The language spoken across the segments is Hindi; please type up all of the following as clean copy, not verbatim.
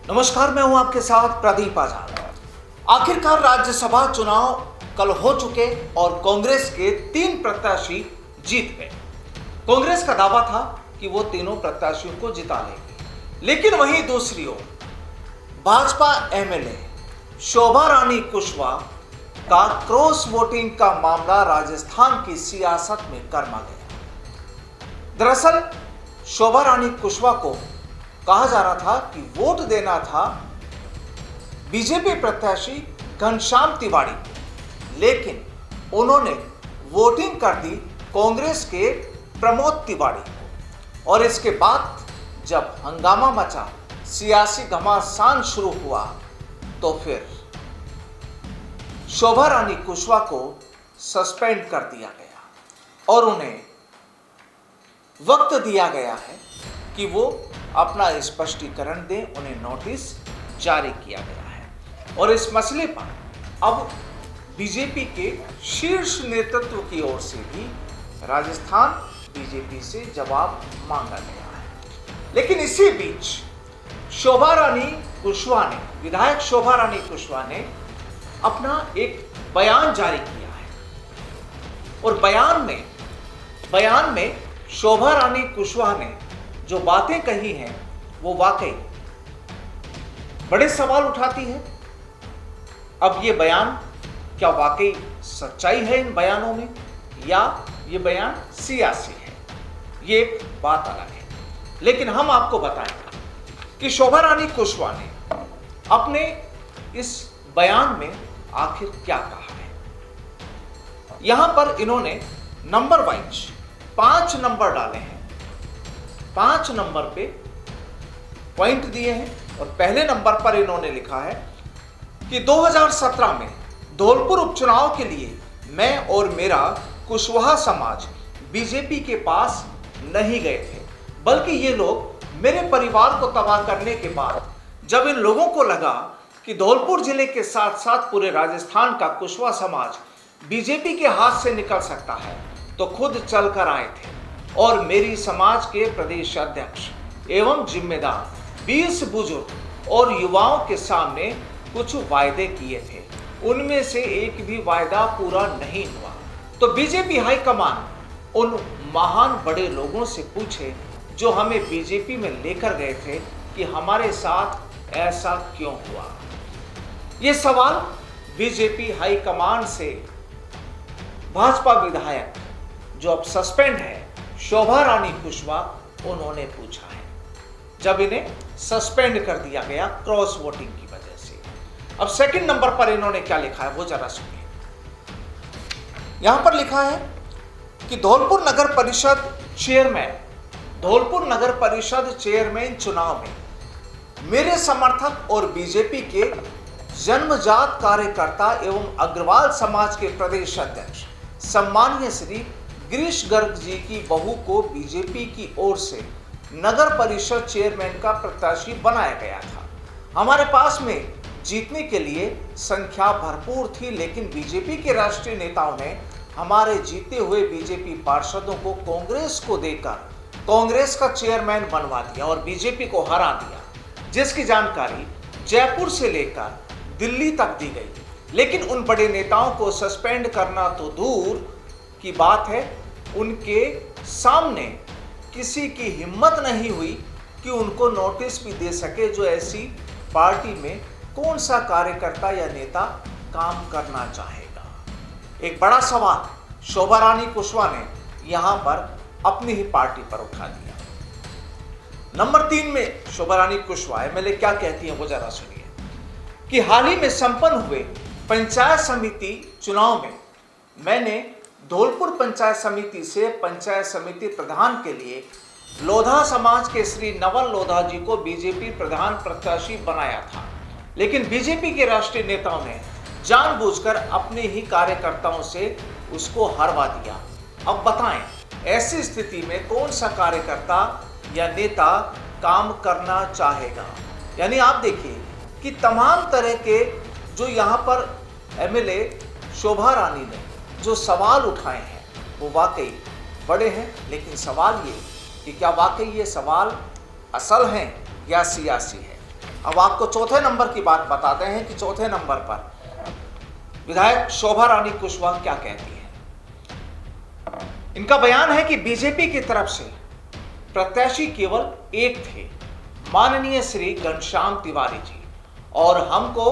नमस्कार, मैं हूं आपके साथ प्रदीप आजाद। आखिरकार राज्यसभा चुनाव कल हो चुके और कांग्रेस के 3 प्रत्याशी जीत गए। कांग्रेस का दावा था कि वो तीनों प्रत्याशियों को जिता लेगी, लेकिन वहीं दूसरी ओर भाजपा एमएलए शोभा रानी कुशवाहा का क्रॉस वोटिंग का मामला राजस्थान की सियासत में गर्मा गया। दरअसल शोभा रानी कुशवाहा को कहा जा रहा था कि वोट देना था बीजेपी प्रत्याशी घनश्याम तिवारी को, लेकिन उन्होंने वोटिंग कर दी कांग्रेस के प्रमोद तिवारी को। और इसके बाद जब हंगामा मचा, सियासी घमासान शुरू हुआ, तो फिर शोभा रानी कुशवाहा को सस्पेंड कर दिया गया और उन्हें वक्त दिया गया है कि वो अपना स्पष्टीकरण दें। उन्हें नोटिस जारी किया गया है और इस मसले पर अब बीजेपी के शीर्ष नेतृत्व की ओर से भी राजस्थान बीजेपी से जवाब मांगा गया है। लेकिन इसी बीच शोभा रानी कुशवाहा ने, विधायक शोभा रानी कुशवाहा ने अपना एक बयान जारी किया है और बयान में शोभा रानी कुशवाहा ने जो बातें कही हैं वो वाकई बड़े सवाल उठाती है। अब ये बयान क्या वाकई सच्चाई है इन बयानों में, या ये बयान सियासी है, ये एक बात अलग है। लेकिन हम आपको बताएं कि शोभा रानी कुशवाहा ने अपने इस बयान में आखिर क्या कहा है। यहां पर इन्होंने नंबर वाइज 5 नंबर डाले हैं, 5 नंबर पे पॉइंट दिए हैं और पहले नंबर पर इन्होंने लिखा है कि 2017 में धौलपुर उपचुनाव के लिए मैं और मेरा कुशवाहा समाज बीजेपी के पास नहीं गए थे, बल्कि ये लोग मेरे परिवार को तबाह करने के बाद जब इन लोगों को लगा कि धौलपुर जिले के साथ साथ पूरे राजस्थान का कुशवाहा समाज बीजेपी के हाथ से निकल सकता है, तो खुद चलकर आए थे और मेरी समाज के प्रदेश अध्यक्ष एवं जिम्मेदार 20 बुजुर्ग और युवाओं के सामने कुछ वायदे किए थे। उनमें से एक भी वायदा पूरा नहीं हुआ। तो बीजेपी हाईकमान उन महान बड़े लोगों से पूछे जो हमें बीजेपी में लेकर गए थे कि हमारे साथ ऐसा क्यों हुआ। ये सवाल बीजेपी हाईकमान से भाजपा विधायक जो अब सस्पेंड है शोभा रानी कुशवाहा, उन्होंने पूछा है जब इन्हें सस्पेंड कर दिया गया क्रॉस वोटिंग की वजह से। अब सेकंड नंबर पर इन्होंने क्या लिखा है वो जरा सुनिए। यहां पर लिखा है कि धौलपुर नगर परिषद चेयरमैन चुनाव में मेरे समर्थक और बीजेपी के जन्मजात कार्यकर्ता एवं अग्रवाल समाज के प्रदेश अध्यक्ष सम्माननीय श्री गिरीश गर्ग जी की बहू को बीजेपी की ओर से नगर परिषद चेयरमैन का प्रत्याशी बनाया गया था। हमारे पास में जीतने के लिए संख्या भरपूर थी, लेकिन बीजेपी के राष्ट्रीय नेताओं ने हमारे जीते हुए बीजेपी पार्षदों को कांग्रेस को देकर कांग्रेस का चेयरमैन बनवा दिया और बीजेपी को हरा दिया, जिसकी जानकारी जयपुर से लेकर दिल्ली तक दी गई। लेकिन उन बड़े नेताओं को सस्पेंड करना तो दूर की बात है, उनके सामने किसी की हिम्मत नहीं हुई कि उनको नोटिस भी दे सके। जो ऐसी पार्टी में कौन सा कार्यकर्ता या नेता काम करना चाहेगा। एक बड़ा सवाल शोभा रानी कुशवाहा ने यहां पर अपनी ही पार्टी पर उठा दिया। नंबर 3 में शोभा रानी कुशवाहा एमएलए क्या कहती हैं वो जरा सुनिए कि हाल ही में संपन्न हुए पंचायत समिति चुनाव में मैंने धौलपुर पंचायत समिति से पंचायत समिति प्रधान के लिए लोधा समाज के श्री नवल लोधा जी को बीजेपी प्रधान प्रत्याशी बनाया था, लेकिन बीजेपी के राष्ट्रीय नेताओं ने जानबूझकर अपने ही कार्यकर्ताओं से उसको हरवा दिया। अब बताएं, ऐसी स्थिति में कौन सा कार्यकर्ता या नेता काम करना चाहेगा। यानी आप देखिए कि तमाम तरह के जो यहाँ पर एमएलए शोभा रानी ने जो सवाल उठाए हैं वो वाकई बड़े हैं, लेकिन सवाल ये कि क्या वाकई ये सवाल असल हैं या सियासी है। अब आपको चौथे नंबर की बात बताते हैं कि चौथे नंबर पर विधायक शोभा रानी कुशवाहा क्या कहती है। इनका बयान है कि बीजेपी की तरफ से प्रत्याशी केवल एक थे, माननीय श्री घनश्याम तिवारी जी, और हमको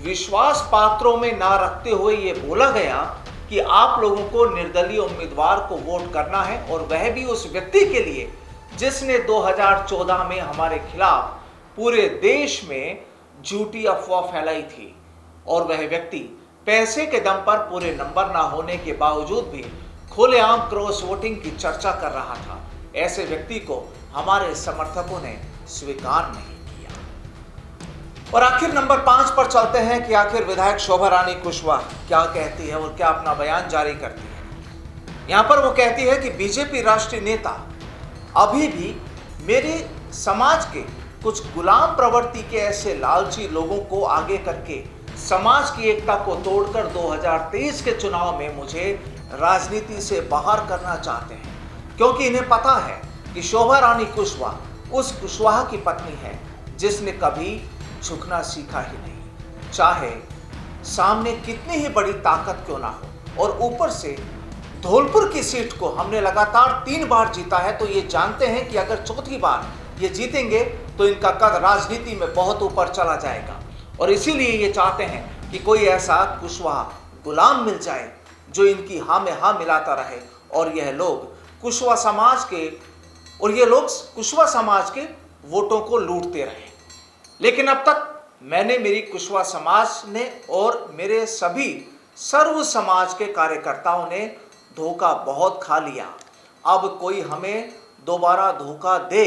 विश्वास पात्रों में ना रखते हुए ये बोला गया कि आप लोगों को निर्दलीय उम्मीदवार को वोट करना है, और वह भी उस व्यक्ति के लिए जिसने 2014 में हमारे खिलाफ पूरे देश में झूठी अफवाह फैलाई थी, और वह व्यक्ति पैसे के दम पर पूरे नंबर ना होने के बावजूद भी खुलेआम क्रॉस वोटिंग की चर्चा कर रहा था। ऐसे व्यक्ति को हमारे समर्थकों ने स्वीकार नहीं किया। और आखिर नंबर 5 पर चलते हैं कि आखिर विधायक शोभा रानी कुशवाहा क्या कहती है और क्या अपना बयान जारी करती है। यहां पर वो कहती है कि बीजेपी राष्ट्रीय नेता अभी भी मेरे समाज के कुछ गुलाम प्रवृत्ति के ऐसे लालची लोगों को आगे करके समाज की एकता को तोड़कर 2023 के चुनाव में मुझे राजनीति से बाहर करना चाहते हैं, क्योंकि इन्हें पता है कि शोभा रानी कुशवाहा उस कुशवाहा की पत्नी है जिसने कभी झुकना सीखा ही नहीं, चाहे सामने कितनी ही बड़ी ताकत क्यों ना हो। और ऊपर से धौलपुर की सीट को हमने लगातार 3 बार जीता है, तो ये जानते हैं कि अगर चौथी बार ये जीतेंगे तो इनका कद राजनीति में बहुत ऊपर चला जाएगा। और इसीलिए ये चाहते हैं कि कोई ऐसा कुशवाहा गुलाम मिल जाए जो इनकी हाँ में हाँ मिलाता रहे, और यह लोग कुशवाहा समाज के वोटों को लूटते रहे। लेकिन अब तक मैंने, मेरी कुशवाहा समाज ने और मेरे सभी सर्व समाज के कार्यकर्ताओं ने धोखा बहुत खा लिया। अब कोई हमें दोबारा धोखा दे,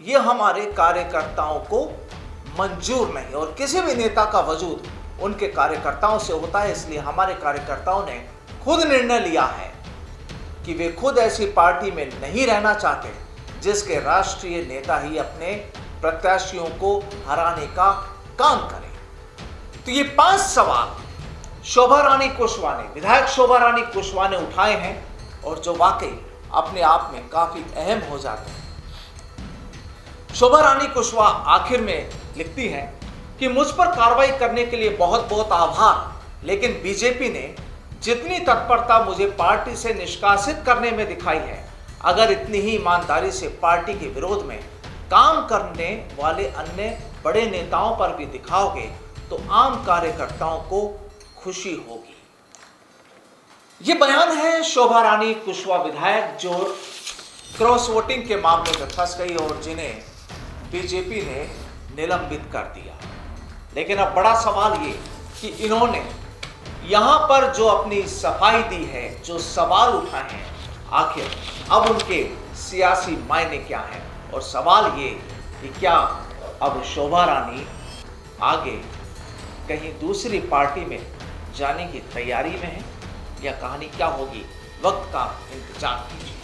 ये हमारे कार्यकर्ताओं को मंजूर नहीं, और किसी भी नेता का वजूद उनके कार्यकर्ताओं से होता है। इसलिए हमारे कार्यकर्ताओं ने खुद निर्णय लिया है कि वे खुद ऐसी पार्टी में नहीं रहना चाहते जिसके राष्ट्रीय नेता ही अपने प्रत्याशियों को हराने का काम करें। तो ये 5 सवाल शोभा रानी कुशवाहा ने, विधायक शोभा रानी कुशवाहा ने उठाए हैं, और जो वाकई अपने आप में काफी अहम हो जाते हैं। शोभा रानी कुशवाहा आखिर में लिखती हैं कि मुझ पर कार्रवाई करने के लिए बहुत बहुत आभार, लेकिन बीजेपी ने जितनी तत्परता मुझे पार्टी से निष्कासित करने में दिखाई है, अगर इतनी ही ईमानदारी से पार्टी के विरोध में काम करने वाले अन्य बड़े नेताओं पर भी दिखाओगे तो आम कार्यकर्ताओं को खुशी होगी। ये बयान है शोभा रानी कुशवाहा विधायक जो क्रॉस वोटिंग के मामले में फंस गई और जिन्हें बीजेपी ने निलंबित कर दिया। लेकिन अब बड़ा सवाल ये कि इन्होंने यहां पर जो अपनी सफाई दी है, जो सवाल उठाए हैं, आखिर अब उनके सियासी मायने क्या हैं। और सवाल ये कि क्या अब शोभा रानी आगे कहीं दूसरी पार्टी में जाने की तैयारी में है, या कहानी क्या होगी, वक्त का इंतजार कीजिए।